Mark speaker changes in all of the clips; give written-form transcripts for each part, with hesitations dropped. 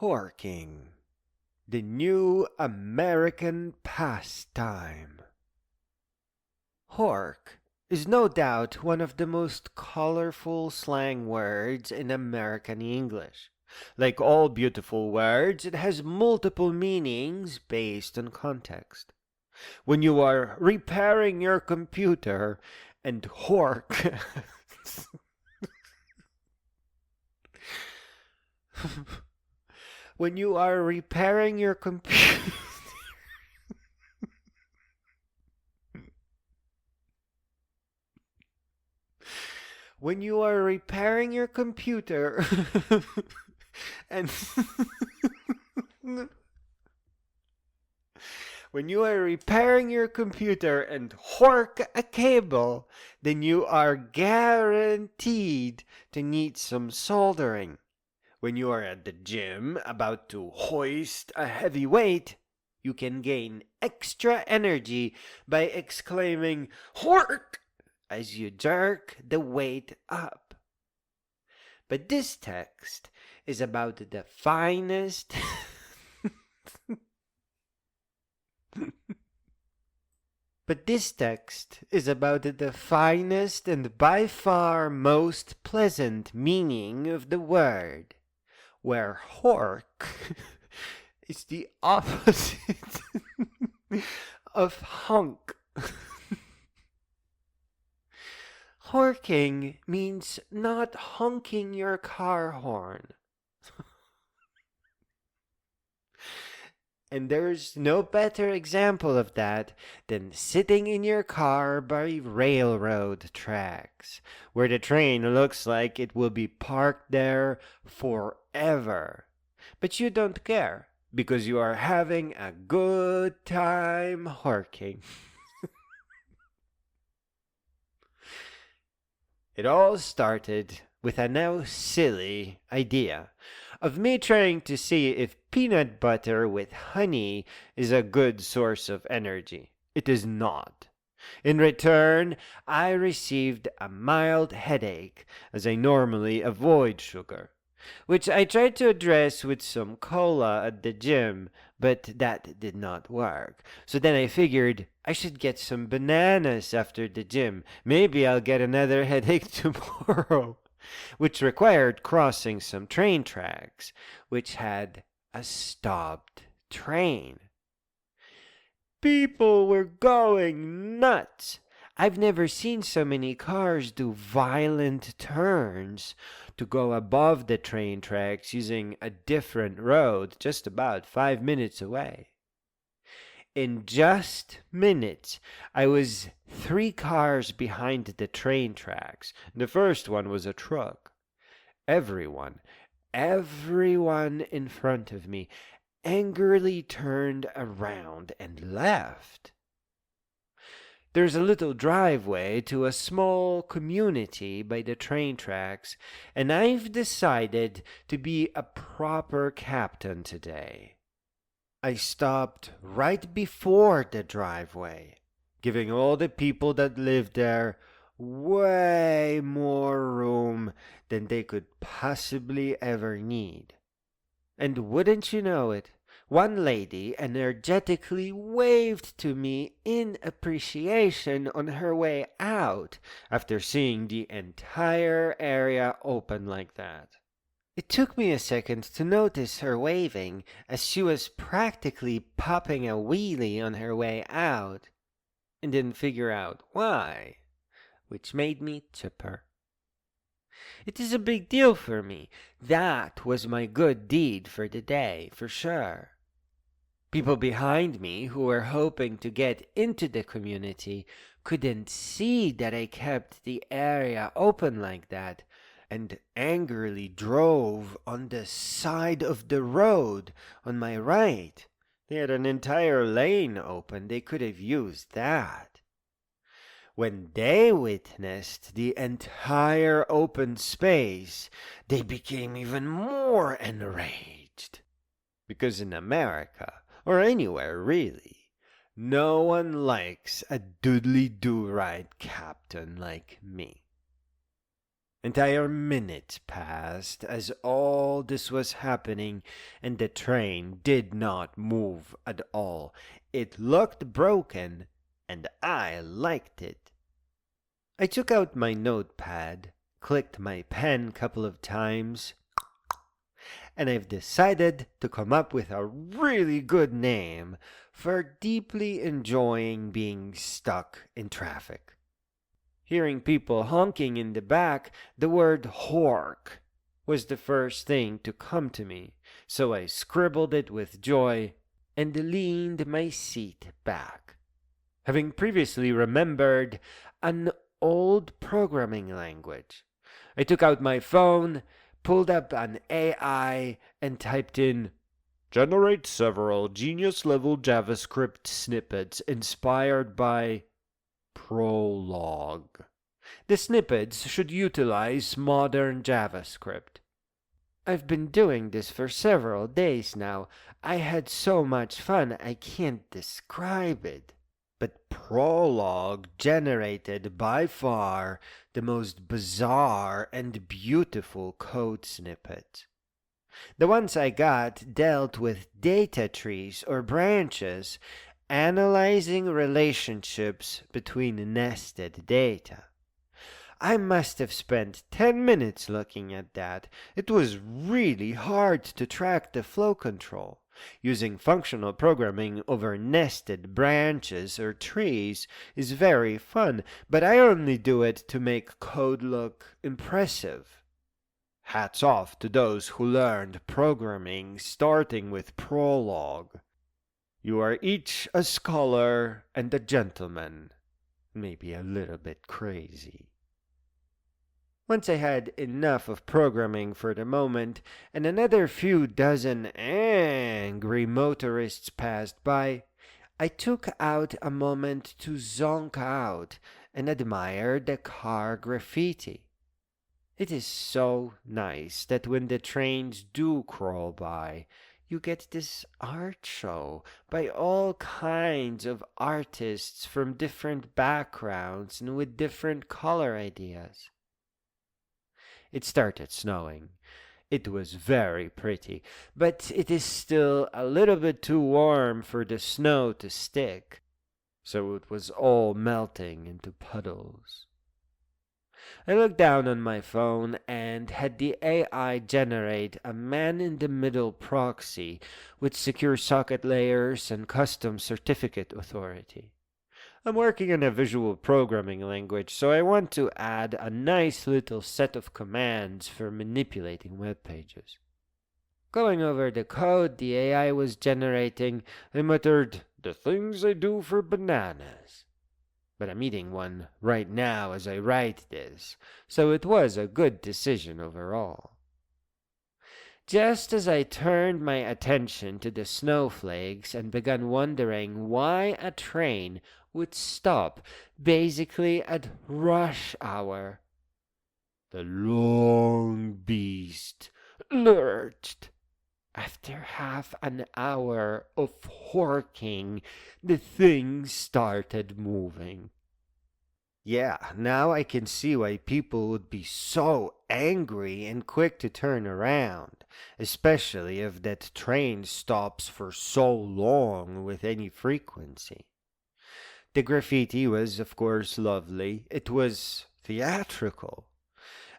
Speaker 1: Horking, the new American pastime. Hork is no doubt one of the most colorful slang words in American English. Like all beautiful words, it has multiple meanings based on context. When you are repairing your computer and hork when you are repairing your computer when you are repairing your computer and when you are repairing your computer and hork a cable, then you are guaranteed to need some soldering. When you are at the gym about to hoist a heavy weight, you can gain extra energy by exclaiming "Hork" as you jerk the weight up. But this text is about the finest But this text is about the finest and by far most pleasant meaning of the word, where hork is the opposite of honk. Horking means not honking your car horn. And there's no better example of that than sitting in your car by railroad tracks, where the train looks like it will be parked there forever. But you don't care, because you are having a good time horking. It all started with a now silly idea of me trying to see if peanut butter with honey is a good source of energy. It is not. In return, I received a mild headache, as I normally avoid sugar, which I tried to address with some cola at the gym, but that did not work. So then I figured I should get some bananas after the gym. Maybe I'll get another headache tomorrow. Which required crossing some train tracks, which had a stopped train. People were going nuts. I've never seen so many cars do violent turns to go above the train tracks using a different road just about 5 minutes away. In just minutes, I was 3 cars behind the train tracks. The first one was a truck. Everyone in front of me angrily turned around and left. There's a little driveway to a small community by the train tracks, and I've decided to be a proper captain today. I stopped right before the driveway, giving all the people that lived there way more room than they could possibly ever need. And wouldn't you know it, one lady energetically waved to me in appreciation on her way out after seeing the entire area open like that. It took me a second to notice her waving, as she was practically popping a wheelie on her way out, and didn't figure out why, which made me chipper. It is a big deal for me. That was my good deed for the day, for sure. People behind me who were hoping to get into the community couldn't see that I kept the area open like that, and angrily drove on the side of the road on my right. They had an entire lane open. They could have used that. When they witnessed the entire open space, they became even more enraged. Because in America, or anywhere really, no one likes a doodly-do-right captain like me. Entire minute passed as all this was happening, and the train did not move at all. It looked broken, and I liked it. I took out my notepad, clicked my pen a couple of times, and I've decided to come up with a really good name for deeply enjoying being stuck in traffic. Hearing people honking in the back, the word Hork was the first thing to come to me, so I scribbled it with joy and leaned my seat back. Having previously remembered an old programming language, I took out my phone, pulled up an AI, and typed in, "Generate several genius-level JavaScript snippets inspired by Prologue." The snippets should utilize modern JavaScript. I've been doing this for several days now. I had so much fun I can't describe it. But Prologue generated by far the most bizarre and beautiful code snippet. The ones I got dealt with data trees or branches, analyzing relationships between nested data. I must have spent 10 minutes looking at that. It was really hard to track the flow control. Using functional programming over nested branches or trees is very fun, but I only do it to make code look impressive. Hats off to those who learned programming starting with Prologue. You are each a scholar and a gentleman, maybe a little bit crazy. Once I had enough of programming for the moment, and another few dozen angry motorists passed by, I took out a moment to zonk out and admire the car graffiti. It is so nice that when the trains do crawl by, you get this art show by all kinds of artists from different backgrounds and with different color ideas. It started snowing. It was very pretty, but it is still a little bit too warm for the snow to stick, so it was all melting into puddles. I looked down on my phone and had the AI generate a man-in-the-middle proxy with secure socket layers and custom certificate authority. I'm working on a visual programming language, so I want to add a nice little set of commands for manipulating web pages. Going over the code the AI was generating, I muttered, "The things I do for bananas." But I'm eating one right now as I write this, so it was a good decision overall. Just as I turned my attention to the snowflakes and began wondering why a train would stop basically at rush hour, the long beast lurched. After half an hour of horking, the thing started moving. Yeah, now I can see why people would be so angry and quick to turn around, especially if that train stops for so long with any frequency. The graffiti was, of course, lovely. It was theatrical.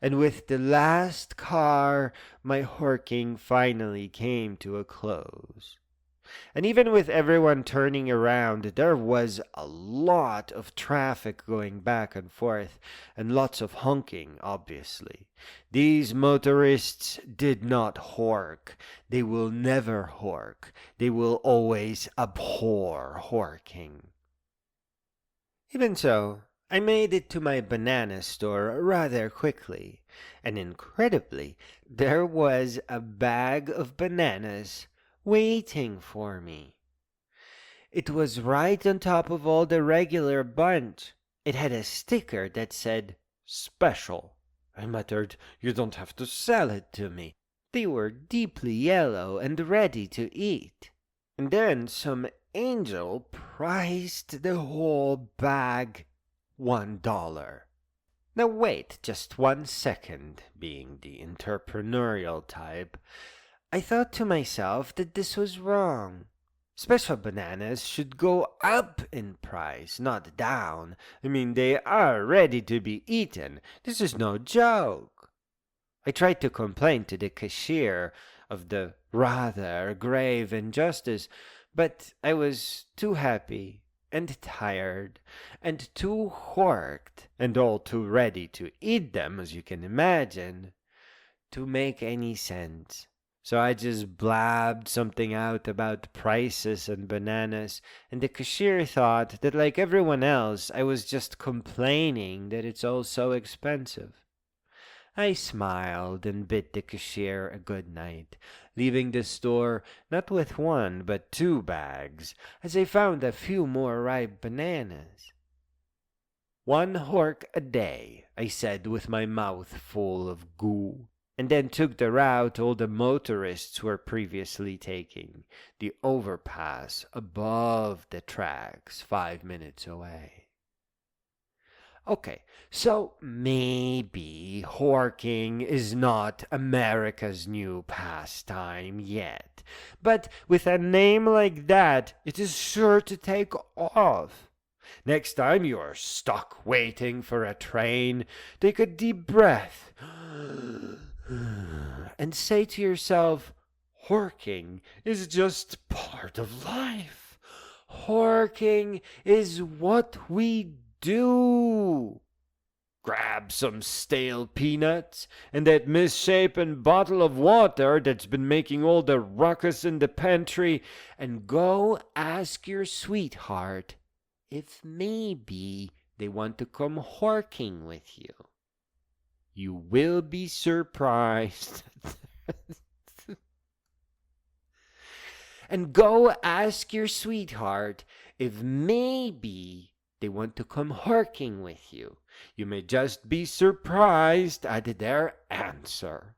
Speaker 1: And with the last car, my horking finally came to a close. And even with everyone turning around, there was a lot of traffic going back and forth, and lots of honking, obviously. These motorists did not hork. They will never hork. They will always abhor horking. Even so, I made it to my banana store rather quickly, and incredibly, there was a bag of bananas waiting for me. It was right on top of all the regular bunch. It had a sticker that said, "Special." I muttered, "You don't have to sell it to me." They were deeply yellow and ready to eat. And then some angel priced the whole bag $1. Now wait just 1 second, being the entrepreneurial type. I thought to myself that this was wrong. Special bananas should go up in price, not down. I mean, they are ready to be eaten. This is no joke. I tried to complain to the cashier of the rather grave injustice, but I was too happy and tired and too horked and all too ready to eat them, as you can imagine, to make any sense. So I just blabbed something out about prices and bananas, and the cashier thought that, like everyone else, I was just complaining that it's all so expensive. I smiled and bid the cashier a good night, leaving the store not with 1 but 2 bags, as I found a few more ripe bananas. 1 hork a day, I said with my mouth full of goo, and then took the route all the motorists were previously taking, the overpass above the tracks 5 minutes away. Okay, so maybe Horking is not America's new pastime yet, but with a name like that, it is sure to take off. Next time you are stuck waiting for a train, take a deep breath and say to yourself, Horking is just part of life. Horking is what we do. Grab some stale peanuts and that misshapen bottle of water that's been making all the ruckus in the pantry and go ask your sweetheart if maybe they want to come horking with you. You will be surprised. And go ask your sweetheart if maybe they want to come horking with you. You may just be surprised at their answer.